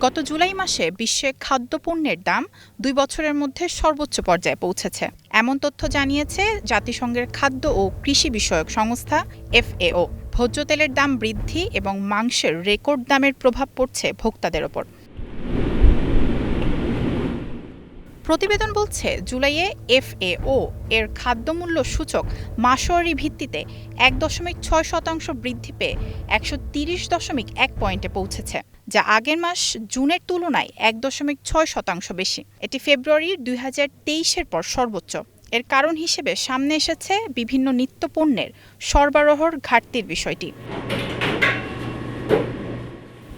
গত জুলাই মাসে বিশ্বে খাদ্যপণ্যের দাম ২ বছরের মধ্যে সর্বোচ্চ পর্যায়ে পৌঁছেছে। এমন তথ্য জানিয়েছে জাতিসংঘের খাদ্য ও কৃষি বিষয়ক সংস্থা FAO। ভোজ্য তেলের দাম বৃদ্ধি এবং মাংসের রেকর্ড দামের প্রভাব পড়ছে ভোক্তাদের ওপর। প্রতিবেদন বলছে, জুলাইয়ে FAO এর খাদ্যমূল্য সূচক মাসওয়ারি ভিত্তিতে ১.৬% বৃদ্ধি পেয়ে ১৩০.১ পয়েন্টে পৌঁছেছে, যা আগের মাস জুনের তুলনায় ১.৬% বেশি। এটি ফেব্রুয়ারি ২০২৩-এর পর সর্বোচ্চ। এর কারণ হিসেবে সামনে এসেছে বিভিন্ন নিত্যপণ্যের সরবরাহর ঘাটতির বিষয়টি।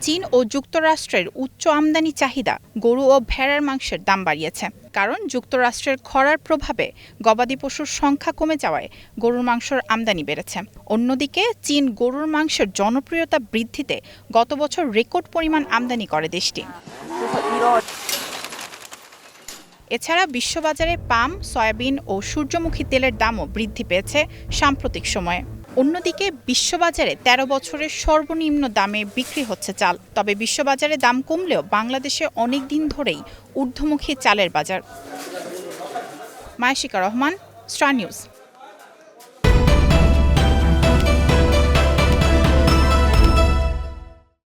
চীন ও যুক্তরাষ্ট্রের উচ্চ আমদানি চাহিদা গরু ও ভেড়ার মাংসের দাম বাড়িয়েছে, কারণ যুক্তরাষ্ট্রের খরার প্রভাবে গবাদি পশুর সংখ্যা কমে যাওয়ায় গরুর মাংসের আমদানি বেড়েছে। অন্যদিকে চীন গরুর মাংসের জনপ্রিয়তা বৃদ্ধিতে গত বছর রেকর্ড পরিমাণ আমদানি করে দেশটি। এছাড়া বিশ্ববাজারে পাম, সয়াবিন ও সূর্যমুখী তেলের দামও বৃদ্ধি পেয়েছে সাম্প্রতিক সময়ে। অন্যদিকে বিশ্ববাজারে ১৩ বছরের সর্বনিম্ন দামে বিক্রি হচ্ছে চাল। তবে বিশ্ববাজারে দাম কমলেও বাংলাদেশে অনেক দিন ধরেই ঊর্ধ্বমুখী চালের বাজার। মায়াশিকা রহমান, স্টার নিউজ।